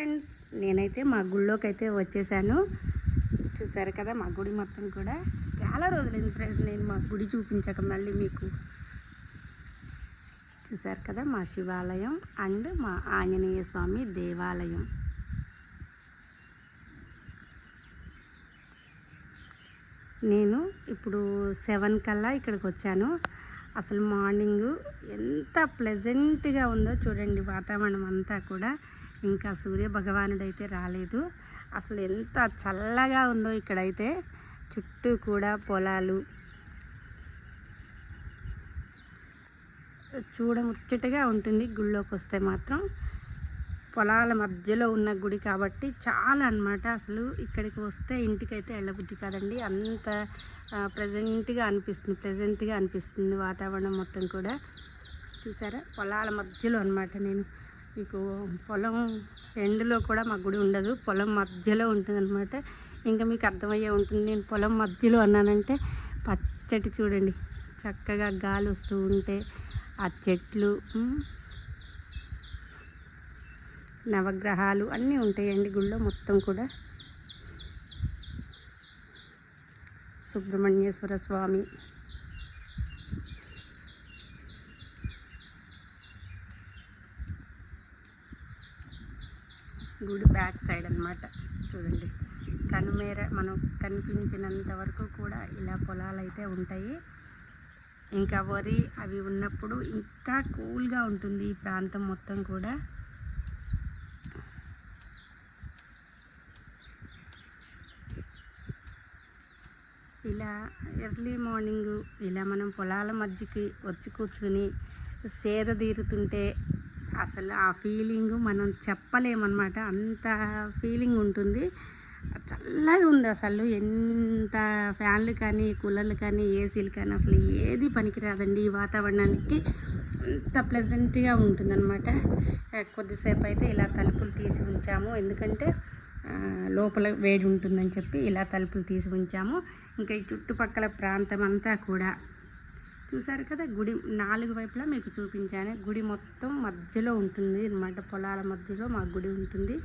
Friends, నేనైతే మా గుళ్ళోకి అయితే వచ్చేసాను. చూసారు కదా మా గుడి మొత్తం కూడా. చాలా రోజులైంది ఫ్రెండ్స్ నేను మా గుడి చూపించక మళ్ళీ మీకు. చూసారు కదా మా శివాలయం అండ్ మా ఆంజనేయ స్వామి దేవాలయం. నేను ఇప్పుడు 7 కల్లా ఇక్కడికి వచ్చాను. అసలు మార్నింగ్ ఎంత ప్లెజెంట్గా ఉందో చూడండి, వాతావరణం అంతా కూడా. ఇంకా సూర్య భగవానుడు అయితే రాలేదు. అసలు ఎంత చల్లగా ఉందో ఇక్కడైతే. చుట్టూ కూడా పొలాలు, చూడముచ్చటగా ఉంటుంది. గుళ్ళోకి వస్తే మాత్రం పొలాల మధ్యలో ఉన్న గుడి కాబట్టి చాలా అన్నమాట. అసలు ఇక్కడికి వస్తే ఇంటికైతే వెళ్ళబుద్ధి కాదండి, అంత ప్లెజెంట్గా అనిపిస్తుంది వాతావరణం మొత్తం కూడా. చూసారా పొలాల మధ్యలో అన్నమాట. నేను మీకు పొలం ఎండులో కూడా మా గుడి ఉండదు, పొలం మధ్యలో ఉంటుంది అనమాట. ఇంకా మీకు అర్థమయ్యే ఉంటుంది నేను పొలం మధ్యలో అన్నానంటే. పచ్చటి చూడండి, చక్కగా గాలి వస్తూ ఉంటే ఆ చెట్లు, నవగ్రహాలు అన్నీ ఉంటాయండి గుళ్ళో మొత్తం కూడా. సుబ్రహ్మణ్యేశ్వర స్వామి, గుడి బ్యాక్ సైడ్ అన్నమాట. చూడండి కనుమేర మనం కనిపించినంత వరకు కూడా ఇలా పొలాలు అయితే ఉంటాయి. ఇంకా వరి అవి ఉన్నప్పుడు ఇంకా కూల్గా ఉంటుంది ఈ ప్రాంతం మొత్తం కూడా. ఇలా ఎర్లీ మార్నింగ్ ఇలా మనం పొలాల మధ్యకి వచ్చి కూర్చుని సేద తీరుతుంటే అసలు ఆ ఫీలింగ్ మనం చెప్పలేమన్నమాట. అంత ఫీలింగ్ ఉంటుంది. చల్లగా ఉంది అసలు. ఎంత ఫ్యాన్లు కానీ, కూలర్లు కానీ, ఏసీలు కానీ అసలు ఏది పనికిరాదండి ఈ వాతావరణానికి. అంత ప్లెజెంట్గా ఉంటుందన్నమాట. కొద్దిసేపు అయితే ఇలా తలుపులు తీసి ఉంచాము, ఎందుకంటే లోపల వేడి ఉంటుందని చెప్పి ఇలా తలుపులు తీసి ఉంచాము. ఇంకా ఈ చుట్టుపక్కల ప్రాంతం అంతా కూడా చూసారు కదా. గుడి 4 వైపులా మీకు చూపించాను. గుడి మొత్తం మధ్యలో ఉంటుంది అన్నమాట, పొలాల మధ్యలో మా గుడి ఉంటుంది.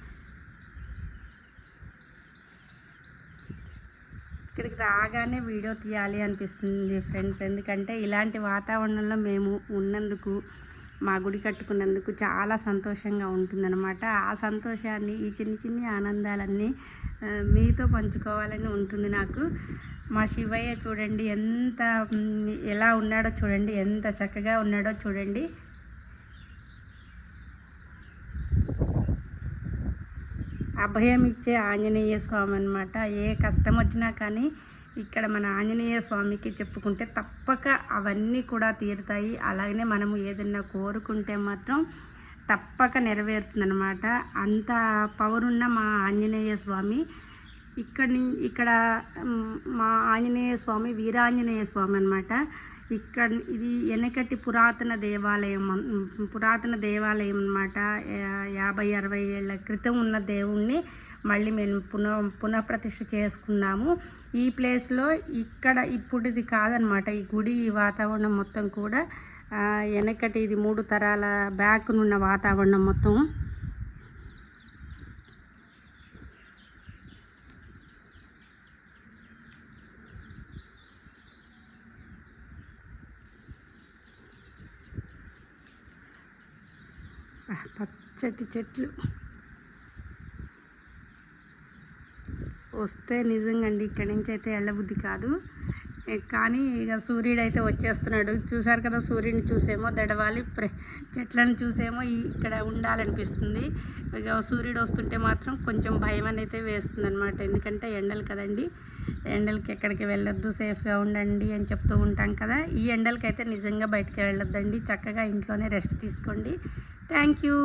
ఇక్కడికి రాగానే వీడియో తీయాలి అనిపిస్తుంది ఫ్రెండ్స్, ఎందుకంటే ఇలాంటి వాతావరణంలో మేము ఉన్నందుకు, మా గుడి కట్టుకున్నందుకు చాలా సంతోషంగా ఉంటుందన్నమాట. ఆ సంతోషాన్ని, ఈ చిన్ని ఆనందాలన్నీ మీతో పంచుకోవాలని ఉంటుంది నాకు. మా శివయ్య చూడండి ఎలా ఉన్నాడో చూడండి, ఎంత చక్కగా ఉన్నాడో చూడండి. అభయం ఇచ్చే ఆంజనేయ స్వామి అన్నమాట. ఏ కష్టం వచ్చినా కానీ ఇక్కడ మన ఆంజనేయ స్వామికి చెప్పుకుంటే తప్పక అవన్నీ కూడా తీరుతాయి. అలాగనే మనము ఏదైనా కోరుకుంటే మాత్రం తప్పక నెరవేరుతుందన్నమాట. అంత పవర్ ఉన్న మా ఆంజనేయ స్వామి. ఇక్కడ మా ఆంజనేయ స్వామి వీరాంజనేయ స్వామి అన్నమాట. ఇది వెనకటి పురాతన దేవాలయం అన్నమాట. 50-60 ఏళ్ళ క్రితం ఉన్న దేవుణ్ణి మళ్ళీ మేము పునఃప్రతిష్ఠ చేసుకున్నాము ఈ ప్లేస్లో. ఇప్పుడు ఇది కాదనమాట ఈ గుడి. ఈ వాతావరణం మొత్తం కూడా వెనకటి, ఇది 3 తరాల బ్యాక్నున్న వాతావరణం మొత్తం. పచ్చటి చెట్లు వస్తే నిజంగా అండి ఇక్కడి నుంచి అయితే వెళ్ళబుద్ధి కాదు. కానీ ఇక సూర్యుడు అయితే వచ్చేస్తున్నాడు. చూసారు కదా, సూర్యుడిని చూసేమో దడవాలి, చెట్లను చూసేమో ఇక్కడ ఉండాలనిపిస్తుంది. ఇక సూర్యుడు వస్తుంటే మాత్రం కొంచెం భయం అయితే వేస్తుంది అనమాట, ఎందుకంటే ఎండలు కదండి. ఎండలకి ఎక్కడికి వెళ్ళొద్దు, సేఫ్గా ఉండండి అని చెప్తూ ఉంటాం కదా. ఈ ఎండలకి అయితే నిజంగా బయటికి వెళ్ళొద్దండి, చక్కగా ఇంట్లోనే రెస్ట్ తీసుకోండి. Thank you.